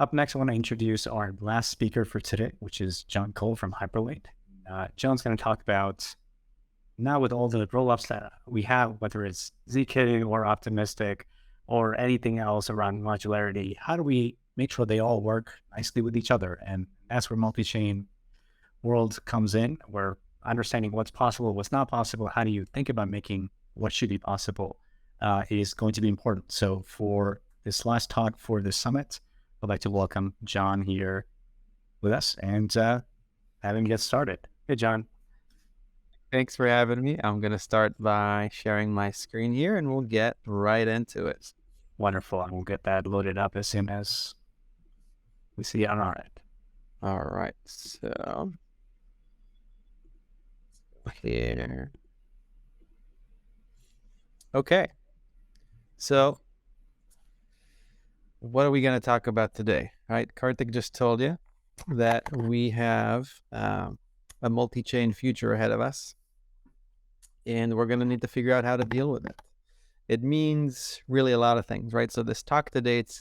Up next, I want to introduce our last speaker for today, which is Jon Kol from Hyperlane. John's going to talk about, now with all the rollups that we have, whether it's ZK or optimistic or anything else around modularity, how do we make sure they all work nicely with each other? And that's where multi-chain world comes in, where understanding what's possible, what's not possible, how do you think about making what should be possible is going to be important. So for this last talk for the summit, I'd like to welcome Jon here with us and have him get started. Hey, Jon. Thanks for having me. I'm going to start by sharing my screen here and we'll get right into it. Wonderful. And we'll get that loaded up as soon as we see it on our end. All right. So here. Okay. So what are we going to talk about today? All right. Karthik just told you that we have a multi-chain future ahead of us, and we're going to need to figure out how to deal with it. It means really a lot of things, right? So this talk today, it's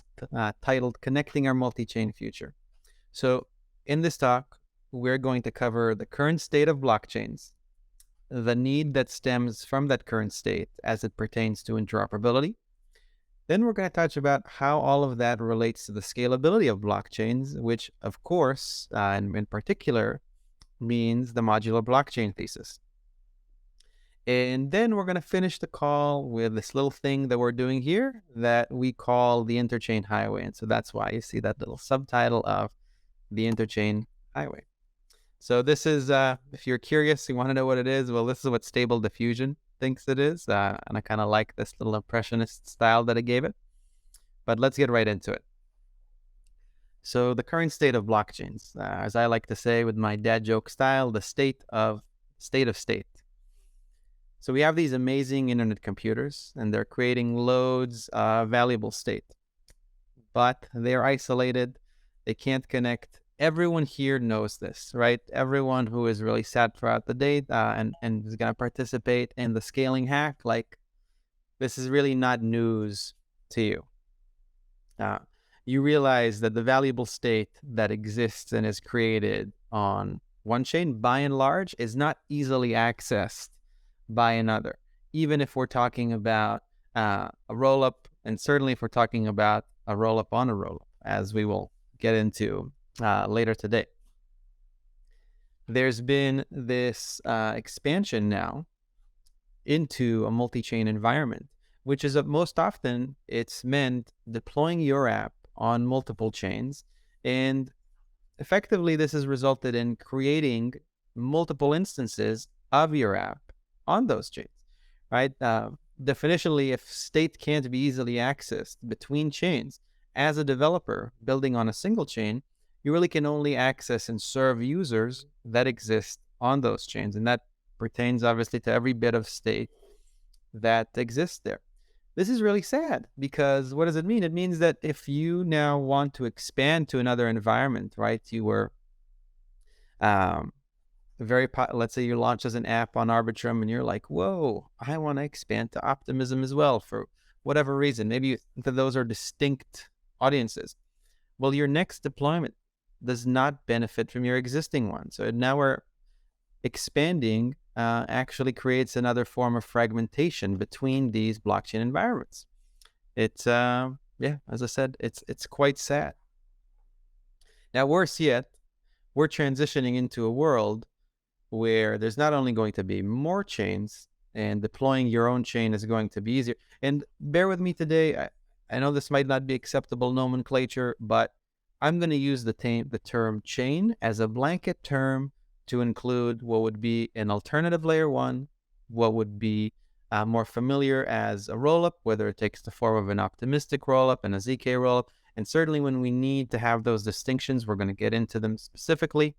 titled Connecting Our Multi-Chain Future. So in this talk, we're going to cover the current state of blockchains, the need that stems from that current state as it pertains to interoperability. Then we're going to touch about how all of that relates to the scalability of blockchains, which of course, and in particular, means the modular blockchain thesis. And then we're going to finish the call with this little thing that we're doing here that we call the Interchain Highway. And so that's why you see that little subtitle of the Interchain Highway. So this is, if you're curious, you want to know what it is, well, this is what Stable Diffusion thinks it is. And I kind of like this little impressionist style that I gave it. But let's get right into it. So the current state of blockchains, as I like to say with my dad joke style, the state of state. So we have these amazing internet computers, and they're creating loads of valuable state. But they're isolated. They can't connect. Everyone here knows this, right? Everyone who is really sad throughout the day and is going to participate in the scaling hack, like, this is really not news to you. You realize that the valuable state that exists and is created on one chain, by and large, is not easily accessed by another, even if we're talking about a rollup, and certainly if we're talking about a rollup on a rollup, as we will get into later today. There's been this expansion now into a multi-chain environment, which is most often it's meant deploying your app on multiple chains. And effectively, this has resulted in creating multiple instances of your app on those chains, right? Definitionally, if state can't be easily accessed between chains, as a developer building on a single chain, you really can only access and serve users that exist on those chains. And that pertains obviously to every bit of state that exists there. This is really sad, because what does it mean? It means that if you now want to expand to another environment, right? You were let's say you launch as an app on Arbitrum and you're like, whoa, I want to expand to Optimism as well for whatever reason. Maybe you think that those are distinct audiences. Well, your next deployment does not benefit from your existing one. So now we're expanding actually creates another form of fragmentation between these blockchain environments. It's, as I said, it's quite sad. Now, worse yet, we're transitioning into a world where there's not only going to be more chains, and deploying your own chain is going to be easier. And bear with me today, I know this might not be acceptable nomenclature, but I'm going to use the term chain as a blanket term to include what would be an alternative layer one, what would be more familiar as a rollup, whether it takes the form of an optimistic rollup and a ZK rollup. And certainly when we need to have those distinctions, we're going to get into them specifically.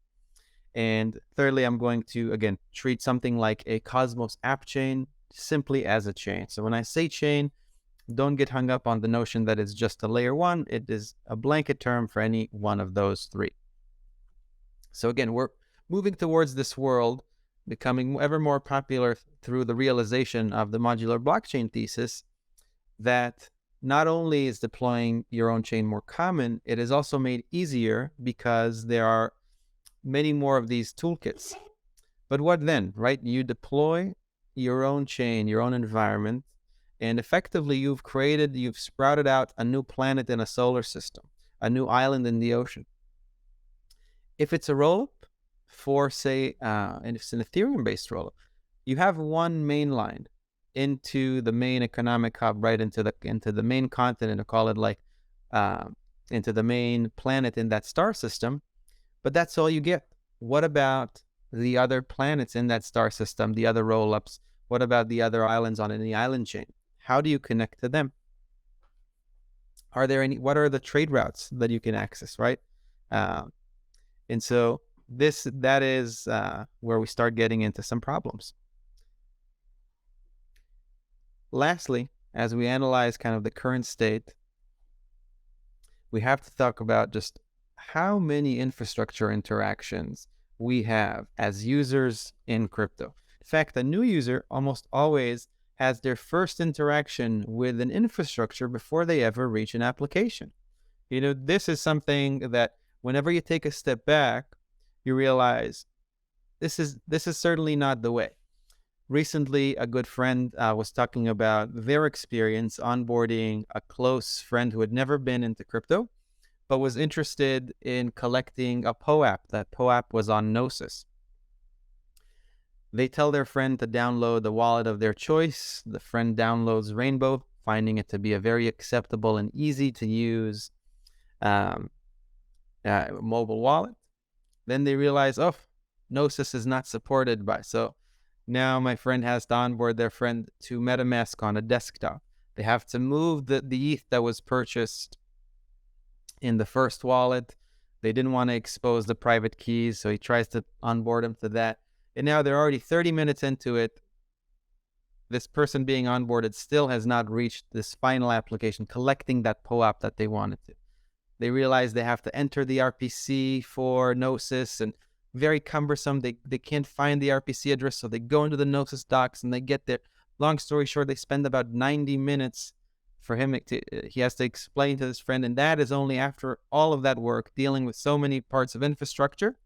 And thirdly, I'm going to, again, treat something like a Cosmos app chain simply as a chain. So when I say chain, don't get hung up on the notion that it's just a layer one. It is a blanket term for any one of those three. So again, we're moving towards this world becoming ever more popular through the realization of the modular blockchain thesis, that not only is deploying your own chain more common, it is also made easier because there are many more of these toolkits. But what then, right? You deploy your own chain, your own environment, and effectively you've sprouted out a new planet in a solar system, a new island in the ocean. If it's a rollup for, say, and if it's an Ethereum-based rollup, you have one main line into the main economic hub, right, into the main continent, or call it like into the main planet in that star system, but that's all you get. What about the other planets in that star system, the other rollups? What about the other islands on any island chain? How do you connect to them? What are the trade routes that you can access, right? And so that is where we start getting into some problems. Lastly, as we analyze kind of the current state, we have to talk about just how many infrastructure interactions we have as users in crypto. In fact, a new user almost always has their first interaction with an infrastructure before they ever reach an application. This is something that whenever you take a step back, you realize this is certainly not the way. Recently, a good friend was talking about their experience onboarding a close friend who had never been into crypto, but was interested in collecting a POAP. That POAP was on Gnosis. They tell their friend to download the wallet of their choice. The friend downloads Rainbow, finding it to be a very acceptable and easy to use mobile wallet. Then they realize, oh, Gnosis is not supported by. So now my friend has to onboard their friend to MetaMask on a desktop. They have to move the ETH that was purchased in the first wallet. They didn't want to expose the private keys, so he tries to onboard them to that. And now they're already 30 minutes into it. This person being onboarded still has not reached this final application, collecting that POAP that they wanted to. They realize they have to enter the RPC for Gnosis, and very cumbersome. They can't find the RPC address, so they go into the Gnosis docs and they get there. Long story short, they spend about 90 minutes for him. He has to explain to his friend, and that is only after all of that work, dealing with so many parts of infrastructure,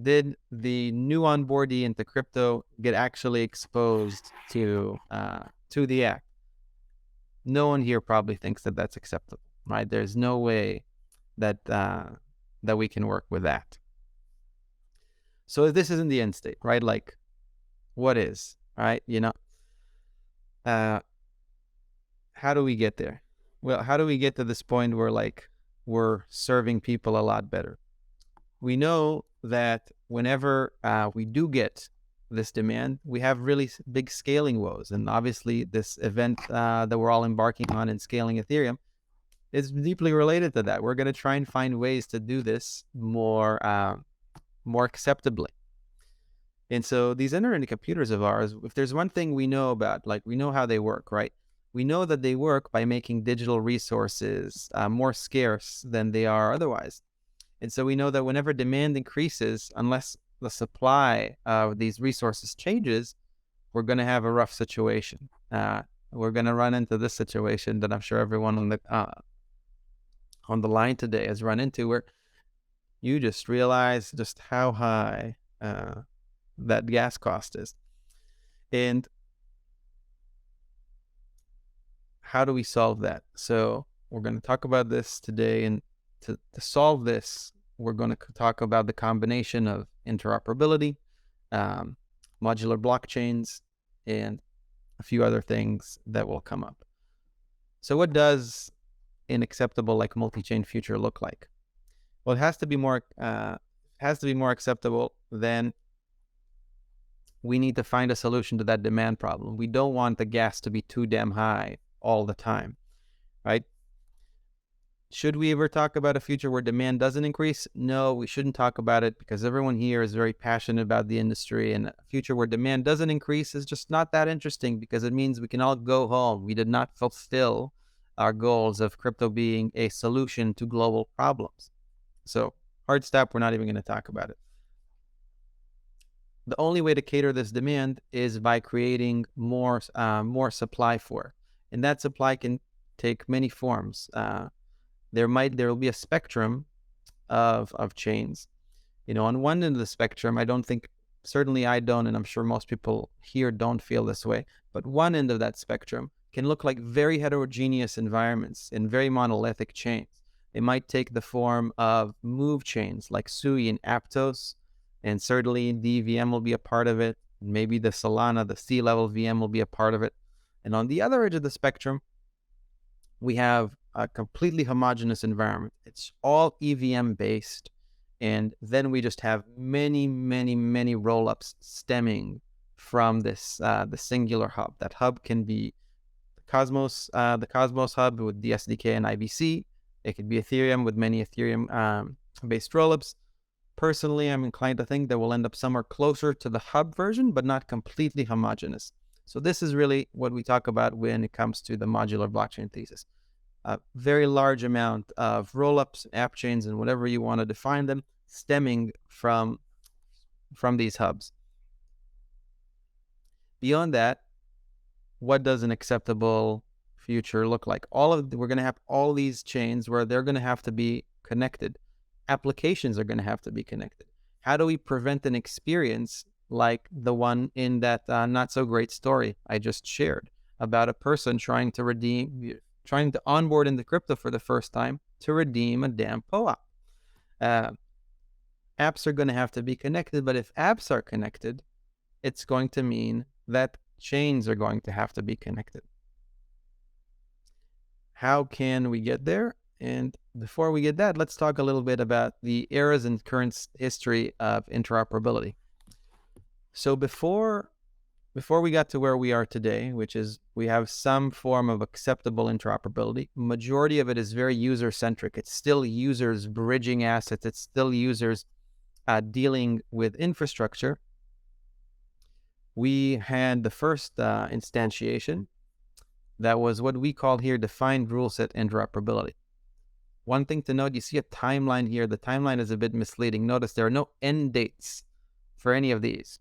did the new onboardee into crypto get actually exposed to the act. No one here probably thinks that that's acceptable, right? There's no way that we can work with that. So this isn't the end state, right? Like, what is, right? How do we get there? Well, how do we get to this point where we're serving people a lot better? We know that whenever we do get this demand, we have really big scaling woes. And obviously this event that we're all embarking on in scaling Ethereum is deeply related to that. We're going to try and find ways to do this more acceptably. And so these internet computers of ours, if there's one thing we know about, we know how they work, right? We know that they work by making digital resources more scarce than they are otherwise. And so we know that whenever demand increases, unless the supply of these resources changes, we're going to have a rough situation. We're going to run into this situation that I'm sure everyone on the line today has run into, where you just realize just how high that gas cost is. And how do we solve that? So we're going to talk about this today, and to solve this, we're going to talk about the combination of interoperability, modular blockchains, and a few other things that will come up. So what does an acceptable multi-chain future look like? Well, it has to be more acceptable. Then we need to find a solution to that demand problem. We don't want the gas to be too damn high all the time, right? Should we ever talk about a future where demand doesn't increase? No, we shouldn't talk about it, because everyone here is very passionate about the industry, and a future where demand doesn't increase is just not that interesting, because it means we can all go home. We did not fulfill our goals of crypto being a solution to global problems. So hard stop, we're not even going to talk about it. The only way to cater this demand is by creating more supply for it. And that supply can take many forms. There will be a spectrum of chains. On one end of the spectrum, I don't think, certainly I don't, and I'm sure most people here don't feel this way, but one end of that spectrum can look like very heterogeneous environments and very monolithic chains. It might take the form of move chains like Sui and Aptos, and certainly the VM will be a part of it. Maybe the Solana, the C-level VM will be a part of it. And on the other edge of the spectrum, we have a completely homogeneous environment. It's all EVM based. And then we just have many, many, many rollups stemming from this the singular hub. That hub can be the Cosmos hub with the SDK and IBC. It could be Ethereum with many Ethereum based rollups. Personally, I'm inclined to think that we'll end up somewhere closer to the hub version, but not completely homogeneous. So this is really what we talk about when it comes to the modular blockchain thesis. A very large amount of rollups, app chains, and whatever you want to define them, stemming from these hubs. Beyond that, what does an acceptable future look like? We're going to have all these chains where they're going to have to be connected. Applications are going to have to be connected. How do we prevent an experience like the one in that not so great story I just shared about a person trying to onboard into crypto for the first time to redeem a damn POAP? Apps are going to have to be connected, but if apps are connected, it's going to mean that chains are going to have to be connected. How can we get there? And before we get that, let's talk a little bit about the eras and current history of interoperability. So before we got to where we are today, which is we have some form of acceptable interoperability, majority of it is very user-centric. It's still users bridging assets. It's still users dealing with infrastructure. We had the first instantiation that was what we call here defined rule set interoperability. One thing to note, you see a timeline here. The timeline is a bit misleading. Notice there are no end dates for any of these.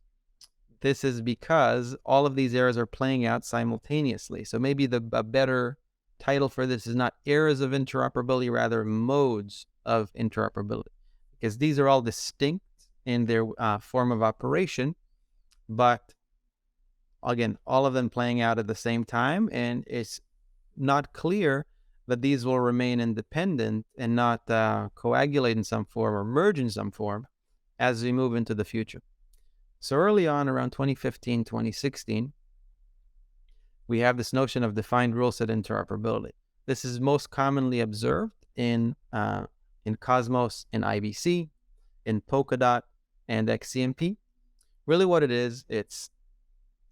This is because all of these eras are playing out simultaneously. So maybe a better title for this is not eras of interoperability, rather modes of interoperability, because these are all distinct in their form of operation, but again, all of them playing out at the same time, and it's not clear that these will remain independent and not coagulate in some form or merge in some form as we move into the future. So early on, around 2015, 2016, we have this notion of defined rule set interoperability. This is most commonly observed in Cosmos, in IBC, in Polkadot, and XCMP. Really what it is, it's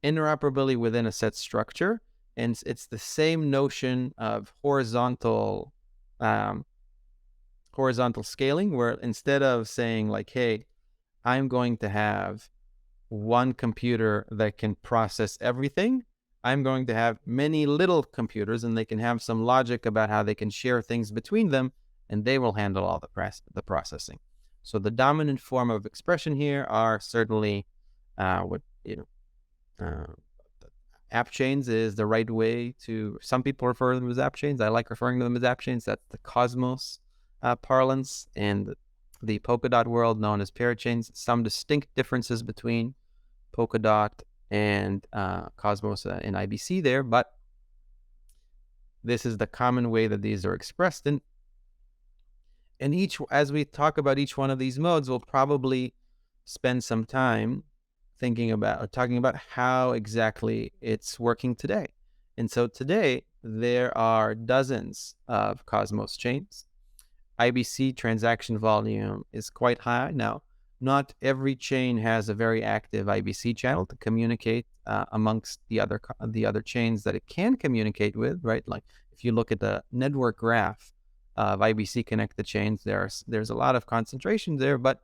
interoperability within a set structure, and it's the same notion of horizontal scaling, where instead of saying like, hey, I'm going to have one computer that can process everything, I'm going to have many little computers, and they can have some logic about how they can share things between them, and they will handle all the processing. So the dominant form of expression here are certainly app chains is the right way to, some people refer to them as app chains. I like referring to them as app chains. That's the Cosmos parlance, and the Polkadot world known as parachains. Some distinct differences between Polkadot and Cosmos and IBC there, but this is the common way that these are expressed. And as we talk about each one of these modes, we'll probably spend some time talking about how exactly it's working today. And so today, there are dozens of Cosmos chains. IBC transaction volume is quite high. Now, not every chain has a very active IBC channel to communicate amongst the other chains that it can communicate with, right? Like if you look at the network graph of IBC connected chains, there's a lot of concentration there, but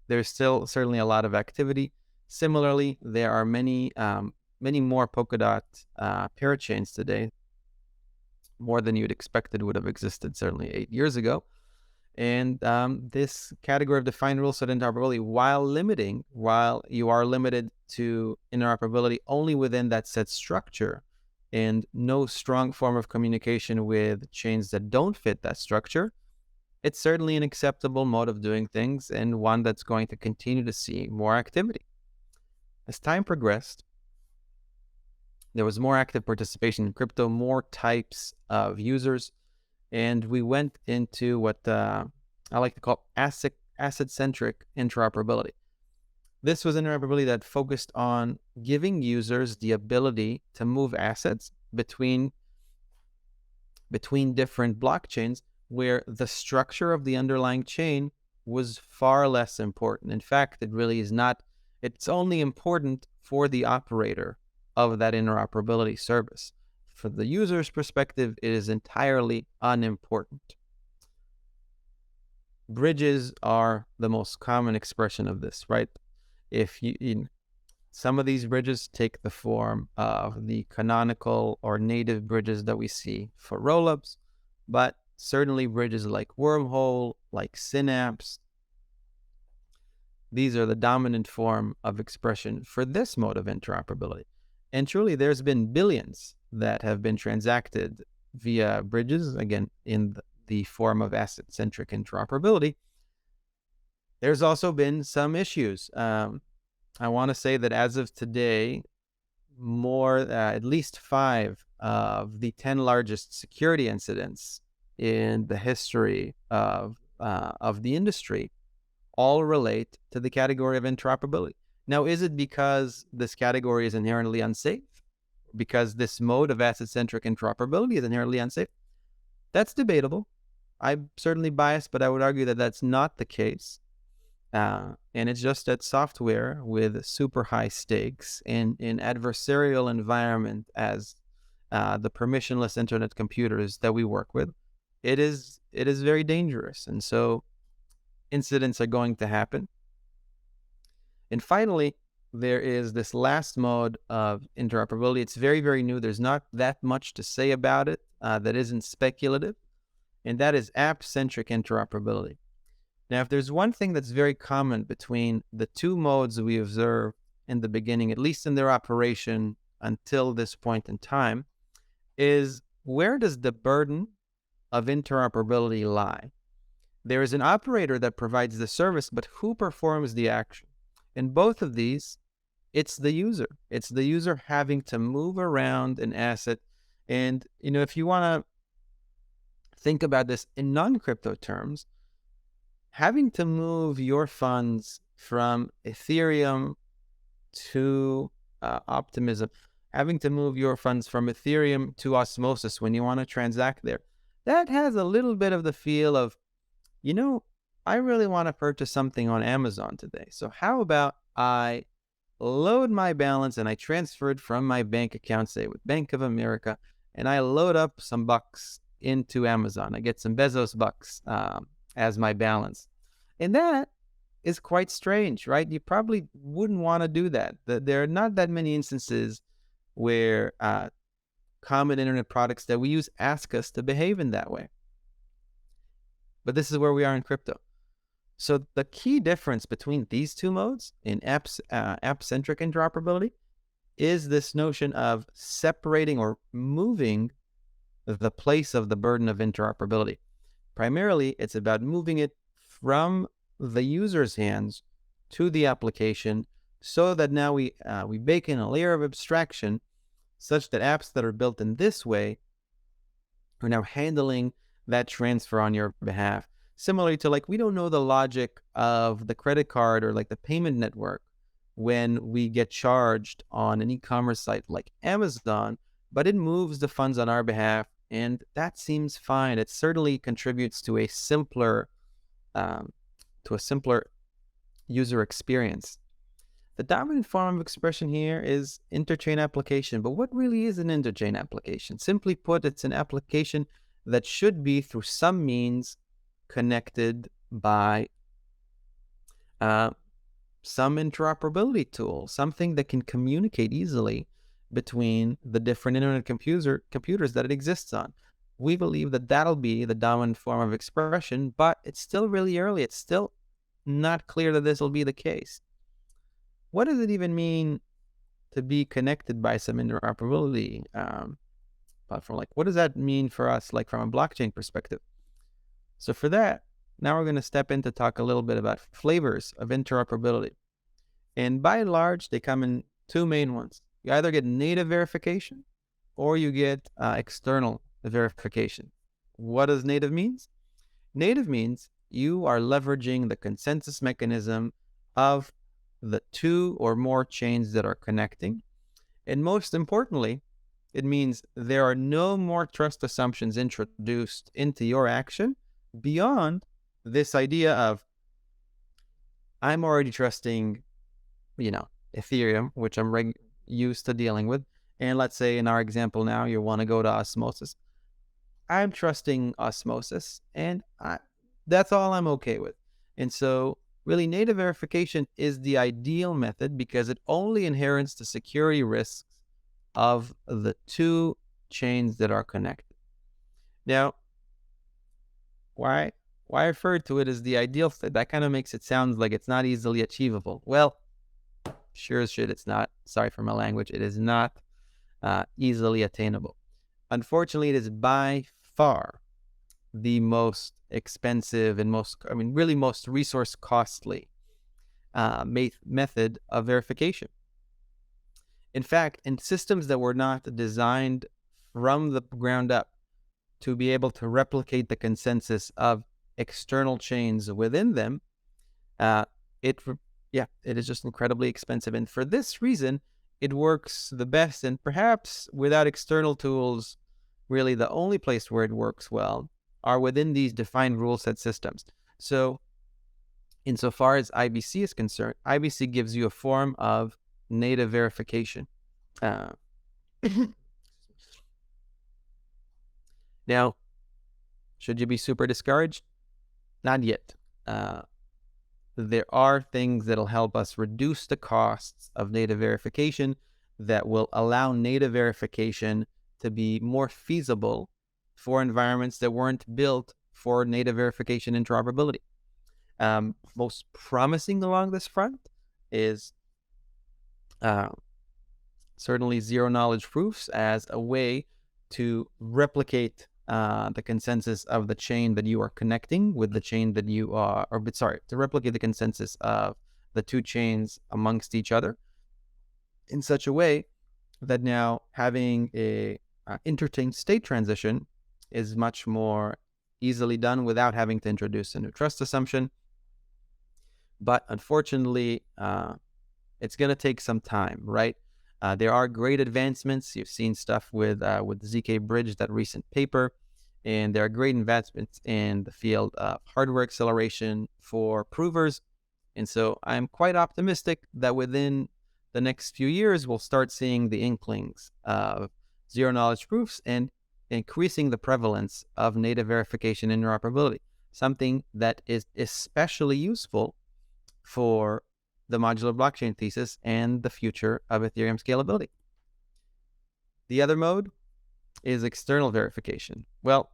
there's still certainly a lot of activity. Similarly, there are many more Polkadot parachains today, more than you'd expected would have existed certainly 8 years ago. And this category of defined rule set interoperability, while you are limited to interoperability only within that set structure, and no strong form of communication with chains that don't fit that structure, it's certainly an acceptable mode of doing things and one that's going to continue to see more activity. As time progressed, there was more active participation in crypto, more types of users, and we went into what I like to call asset-centric interoperability. This was interoperability that focused on giving users the ability to move assets between different blockchains where the structure of the underlying chain was far less important. In fact, it really is not. It's only important for the operator of that interoperability service. From the user's perspective, it is entirely unimportant. Bridges are the most common expression of this, right? Some of these bridges take the form of the canonical or native bridges that we see for rollups, but certainly bridges like Wormhole, like Synapse, these are the dominant form of expression for this mode of interoperability. And truly, there's been billions that have been transacted via bridges, again, in the form of asset-centric interoperability. There's also been some issues. I want to say that as of today, at least 5 of the 10 largest security incidents in the history of the industry all relate to the category of interoperability. Now, is it because this category is inherently unsafe? Because this mode of asset-centric interoperability is inherently unsafe? That's debatable. I'm certainly biased, but I would argue that that's not the case. And it's just that software with super high stakes in an adversarial environment as the permissionless internet computers that we work with, it is very dangerous. And so incidents are going to happen. And finally, there is this last mode of interoperability. It's very, very new. There's not that much to say about it that isn't speculative, and that is app-centric interoperability. Now, if there's one thing that's very common between the two modes we observe in the beginning, at least in their operation until this point in time, is where does the burden of interoperability lie? There is an operator that provides the service, but who performs the action? In both of these, it's the user. It's the user having to move around an asset. And, if you want to think about this in non-crypto terms, having to move your funds from Ethereum to Optimism, having to move your funds from Ethereum to Osmosis when you want to transact there, that has a little bit of the feel of, I really want to purchase something on Amazon today. So how about I load my balance and I transfer it from my bank account, say with Bank of America, and I load up some bucks into Amazon. I get some Bezos bucks as my balance. And that is quite strange, right? You probably wouldn't want to do that. There are not that many instances where common internet products that we use ask us to behave in that way. But this is where we are in crypto. So the key difference between these two modes in app-centric interoperability is this notion of separating or moving the place of the burden of interoperability. Primarily, it's about moving it from the user's hands to the application so that now we bake in a layer of abstraction such that apps that are built in this way are now handling that transfer on your behalf. Similarly to we don't know the logic of the credit card or the payment network when we get charged on an e-commerce site like Amazon, but it moves the funds on our behalf, and that seems fine. It certainly contributes to a simpler user experience. The dominant form of expression here is interchain application, but what really is an interchain application? Simply put, it's an application that should be through some means connected by some interoperability tool, something that can communicate easily between the different internet computers that it exists on. We believe that that'll be the dominant form of expression, but it's still really early. It's still not clear that this will be the case. What does it even mean to be connected by some interoperability platform. Like, what does that mean for us, like from a blockchain perspective? So for that, now we're going to step in to talk a little bit about flavors of interoperability. And by and large, they come in two main ones. You either get native verification or you get external verification. What does native means? Native means you are leveraging the consensus mechanism of the two or more chains that are connecting. And most importantly, it means there are no more trust assumptions introduced into your action beyond this idea of, I'm already trusting, Ethereum, which I'm used to dealing with. And let's say in our example now, you want to go to osmosis. I'm trusting osmosis, and that's all I'm okay with. And so really native verification is the ideal method because it only inherits the security risks of the two chains that are connected. Now, why I refer to it as the ideal fit? That kind of makes it sound like it's not easily achievable. Well, sure as shit, it's not. Sorry for my language. It is not easily attainable. Unfortunately, it is by far the most expensive and most resource costly method of verification. In fact, in systems that were not designed from the ground up to be able to replicate the consensus of external chains within them, it is just incredibly expensive. And for this reason, it works the best. And perhaps without external tools, really the only place where it works well are within these defined rule set systems. So insofar as IBC is concerned, IBC gives you a form of native verification. Now, should you be super discouraged? Not yet. There are things that'll help us reduce the costs of native verification that will allow native verification to be more feasible for environments that weren't built for native verification interoperability. Most promising along this front is certainly zero-knowledge proofs as a way to replicate the consensus of the chain that you are connecting with the chain that you are, to replicate the consensus of the two chains amongst each other in such a way that now having a interchain state transition is much more easily done without having to introduce a new trust assumption. But unfortunately, it's going to take some time, right? There are great advancements. You've seen stuff with ZK Bridge, that recent paper, and there are great advancements in the field of hardware acceleration for provers. And so I'm quite optimistic that within the next few years, we'll start seeing the inklings of zero-knowledge proofs and increasing the prevalence of native verification interoperability, something that is especially useful for the modular blockchain thesis and the future of Ethereum scalability. The other mode is external verification. Well,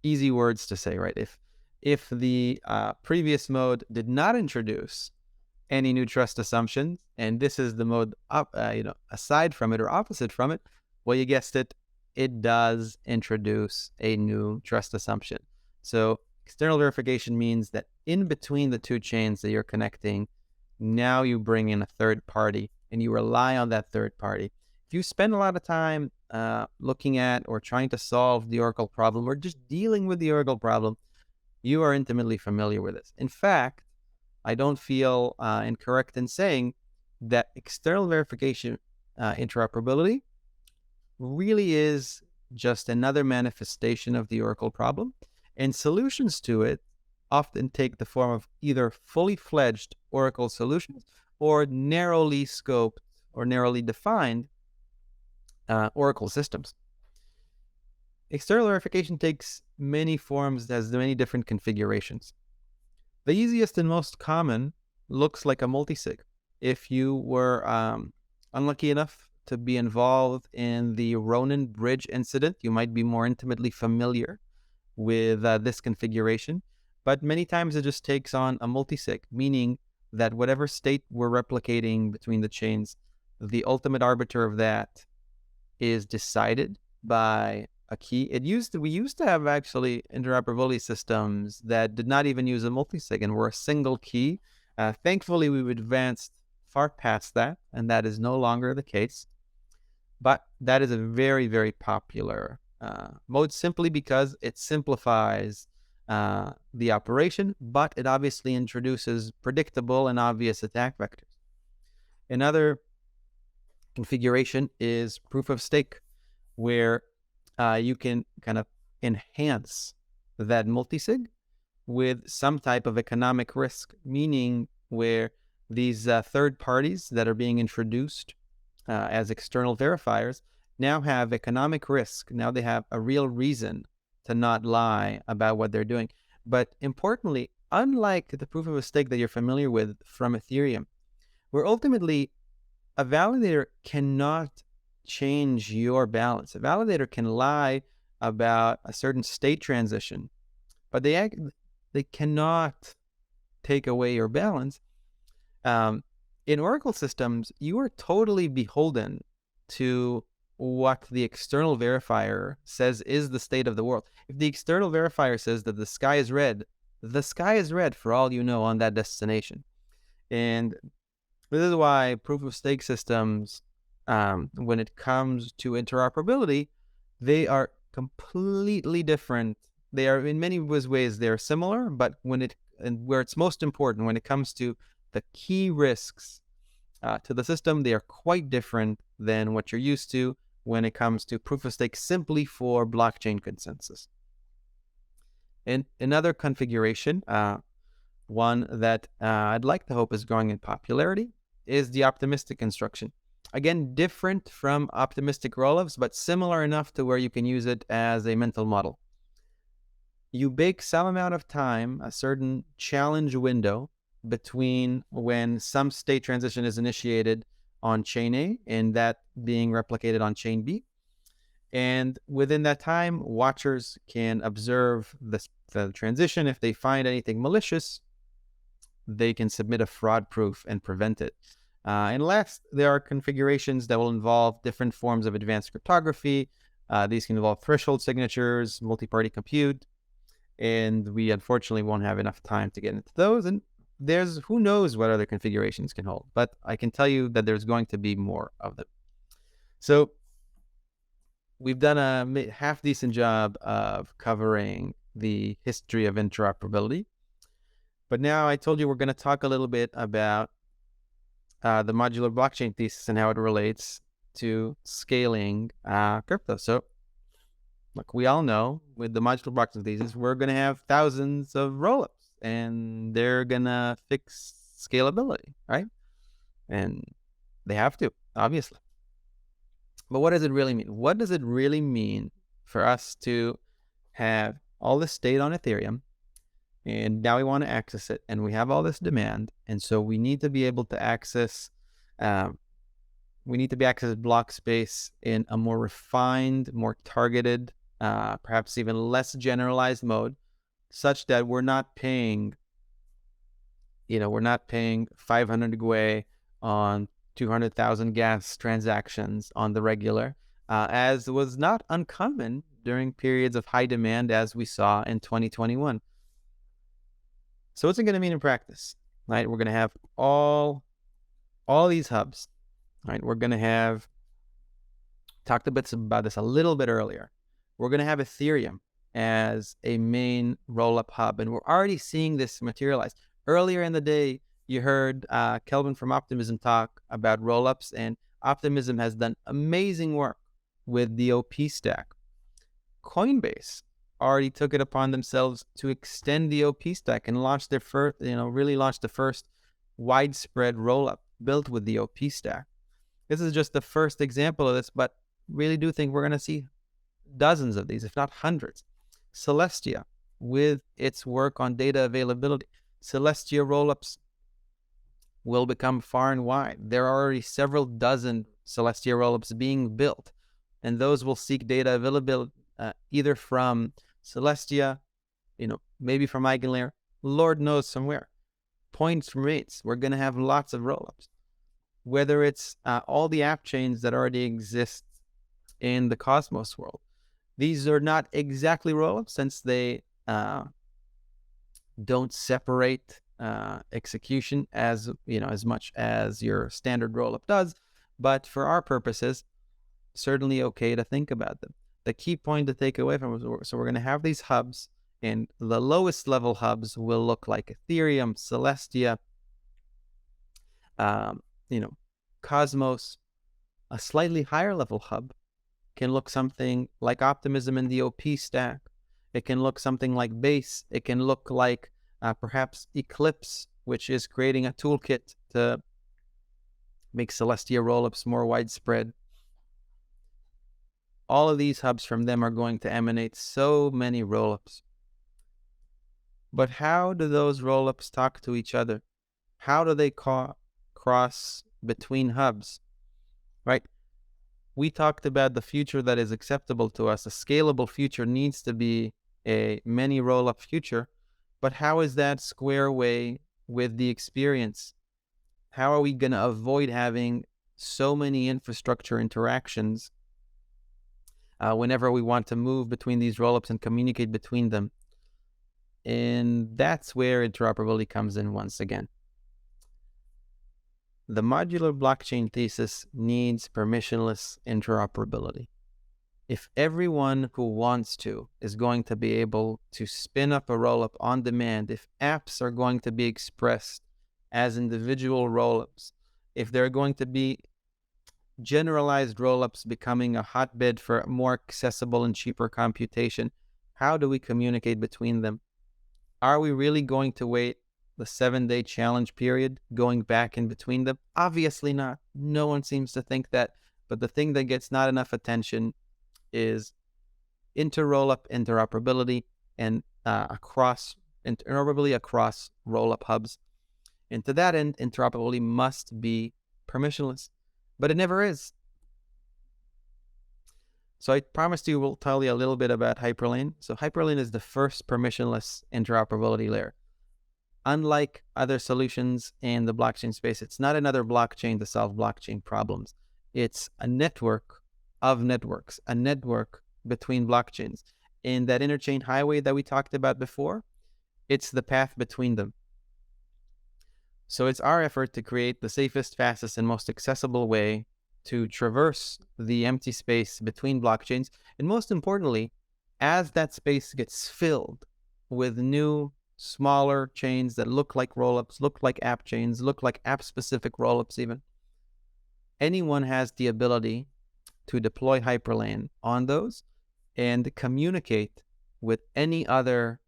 easy words to say, right? If the previous mode did not introduce any new trust assumptions, and this is the mode aside from it or opposite from it, well, you guessed it, it does introduce a new trust assumption. So external verification means that in between the two chains that you're connecting, now you bring in a third party and you rely on that third party. If you spend a lot of time looking at or trying to solve the Oracle problem or just dealing with the Oracle problem, you are intimately familiar with this. In fact, I don't feel incorrect in saying that external verification interoperability really is just another manifestation of the Oracle problem, and solutions to it often take the form of either fully fledged Oracle solutions or narrowly scoped or narrowly defined Oracle systems. External verification takes many forms, has many different configurations. The easiest and most common looks like a multisig. If you were unlucky enough to be involved in the Ronin bridge incident, you might be more intimately familiar with this configuration. But many times it just takes on a multisig, meaning that whatever state we're replicating between the chains, the ultimate arbiter of that is decided by a key. We used to have actually interoperability systems that did not even use a multisig and were a single key. Thankfully, we've advanced far past that, and that is no longer the case. But that is a very, very popular mode simply because it simplifies the operation, but it obviously introduces predictable and obvious attack vectors. Another configuration is proof of stake, where you can kind of enhance that multisig with some type of economic risk, meaning where these third parties that are being introduced as external verifiers now have economic risk. Now they have a real reason to not lie about what they're doing. But importantly, unlike the proof of a stake that you're familiar with from Ethereum, where ultimately a validator cannot change your balance. A validator can lie about a certain state transition, but they cannot take away your balance. In Oracle systems, you are totally beholden to what the external verifier says is the state of the world. If the external verifier says that the sky is red, the sky is red for all you know on that destination. And this is why proof of stake systems, when it comes to interoperability, they are completely different. They are in many ways they're similar, but where it's most important, when it comes to the key risks to the system, they are quite different than what you're used to when it comes to proof of stake simply for blockchain consensus. And another configuration, one that I'd like to hope is growing in popularity, is the optimistic construction. Again, different from optimistic rollups, but similar enough to where you can use it as a mental model. You bake some amount of time, a certain challenge window, between when some state transition is initiated on chain A and that being replicated on chain B. And within that time, watchers can observe the transition. If they find anything malicious, they can submit a fraud proof and prevent it. And last, there are configurations that will involve different forms of advanced cryptography. These can involve threshold signatures, multi-party compute, and we unfortunately won't have enough time to get into those. And there's who knows what other configurations can hold, but I can tell you that there's going to be more of them. So we've done a half-decent job of covering the history of interoperability. But now I told you we're going to talk a little bit about the modular blockchain thesis and how it relates to scaling crypto. So look, we all know with the modular blockchain thesis, we're going to have thousands of rollups and they're going to fix scalability, right? And they have to, obviously. But what does it really mean? What does it really mean for us to have all this state on Ethereum, and now we want to access it, and we have all this demand, and so we need to be able to access block space in a more refined, more targeted, perhaps even less generalized mode, such that we're not paying 500 GUI on 200,000 gas transactions on the regular, as was not uncommon during periods of high demand as we saw in 2021. So what's it going to mean in practice? Right, we're going to have all these hubs. Right, we're going to have talked a bit about this a little bit earlier. We're going to have Ethereum as a main roll-up hub, and we're already seeing this materialize. Earlier in the day, you heard Kelvin from Optimism talk about roll-ups, and Optimism has done amazing work with the OP stack. Coinbase already took it upon themselves to extend the OP stack and launch their first, really launched the first widespread roll-up built with the OP stack. This is just the first example of this, but really do think we're going to see dozens of these, if not hundreds. Celestia, with its work on data availability, Celestia rollups will become far and wide. There are already several dozen Celestia rollups being built, and those will seek data availability either from Celestia, maybe from Eigenlayer, Lord knows somewhere. Points from rates, we're going to have lots of rollups. Whether it's all the app chains that already exist in the Cosmos world. These are not exactly rollups since they don't separate execution as much as your standard rollup does, but for our purposes, certainly okay to think about them. The key point to take away from it, so we're going to have these hubs, and the lowest level hubs will look like Ethereum, Celestia, Cosmos. A slightly higher level hub can look something like Optimism in the OP stack. It can look something like Base. It can look like perhaps Eclipse, which is creating a toolkit to make Celestia rollups more widespread. All of these hubs from them are going to emanate so many rollups. But how do those rollups talk to each other? How do they cross between hubs? Right? We talked about the future that is acceptable to us. A scalable future needs to be a many rollup future. But how is that square away with the experience? How are we going to avoid having so many infrastructure interactions whenever we want to move between these rollups and communicate between them? And that's where interoperability comes in once again. The modular blockchain thesis needs permissionless interoperability. If everyone who wants to is going to be able to spin up a rollup on demand, if apps are going to be expressed as individual rollups, if they're going to be generalized rollups becoming a hotbed for more accessible and cheaper computation, how do we communicate between them? Are we really going to wait the 7-day challenge period going back in between them? Obviously not. No one seems to think that. But the thing that gets not enough attention is inter-rollup interoperability and interoperability across rollup hubs. And to that end, interoperability must be permissionless, but it never is. So I promised you we'll tell you a little bit about Hyperlane. So Hyperlane is the first permissionless interoperability layer. Unlike other solutions in the blockchain space, it's not another blockchain to solve blockchain problems. It's a network of networks, a network between blockchains. In that interchain highway that we talked about before, it's the path between them. So it's our effort to create the safest, fastest, and most accessible way to traverse the empty space between blockchains. And most importantly, as that space gets filled with new, smaller chains that look like rollups, look like app chains, look like app-specific rollups even, anyone has the ability to deploy Hyperlane on those and communicate with any other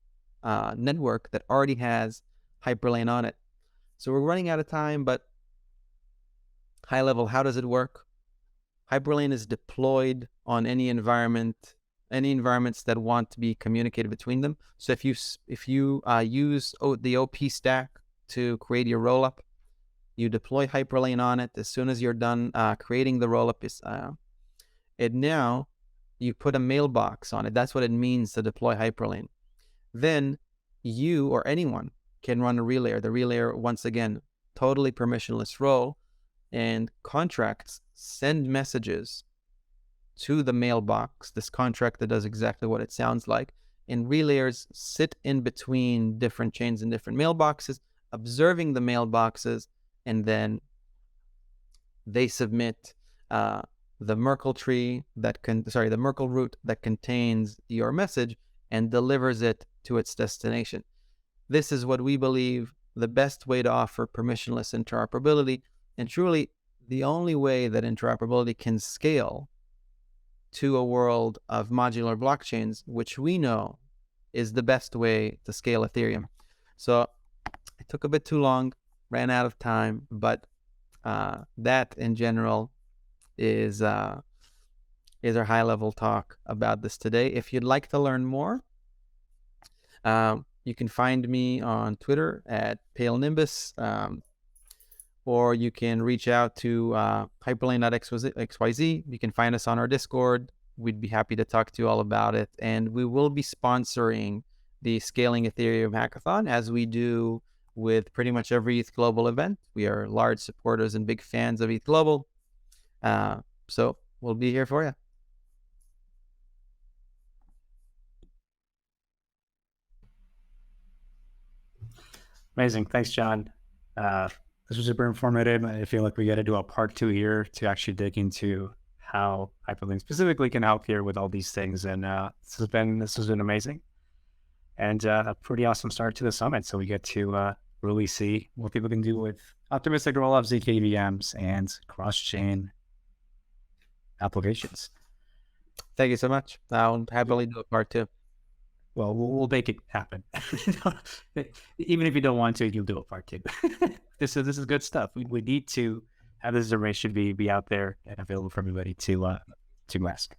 network that already has Hyperlane on it. So we're running out of time, but high level, how does it work? Hyperlane is deployed on any environments that want to be communicated between them. So if you use the OP stack to create your rollup, you deploy Hyperlane on it. As soon as you're done creating the rollup, and now you put a mailbox on it. That's what it means to deploy Hyperlane. Then you or anyone can run a relayer. The relayer, once again, totally permissionless role, and contracts send messages to the mailbox, this contract that does exactly what it sounds like, and relayers sit in between different chains and different mailboxes, observing the mailboxes, and then they submit the Merkle root that contains your message and delivers it to its destination. This is what we believe the best way to offer permissionless interoperability, and truly the only way that interoperability can scale to a world of modular blockchains, which we know is the best way to scale Ethereum. So it took a bit too long, ran out of time, but that in general is our high-level talk about this today. If you'd like to learn more, you can find me on Twitter at PaleNimbus, or you can reach out to hyperlane.xyz. You can find us on our Discord. We'd be happy to talk to you all about it. And we will be sponsoring the Scaling Ethereum Hackathon, as we do with pretty much every ETH Global event. We are large supporters and big fans of ETH Global. So we'll be here for you. Amazing. Thanks, John. This was super informative. I feel like we got to do a part 2 here to actually dig into how Hyperlane specifically can help here with all these things. And this has been amazing, and a pretty awesome start to the summit. So we get to really see what people can do with optimistic rollup zkVMs and cross-chain applications. Thank you so much. I'll happily do a part 2. Well, we'll make it happen. Even if you don't want to, you'll do a part 2. This is good stuff. We need to have this information be out there and available for everybody to ask.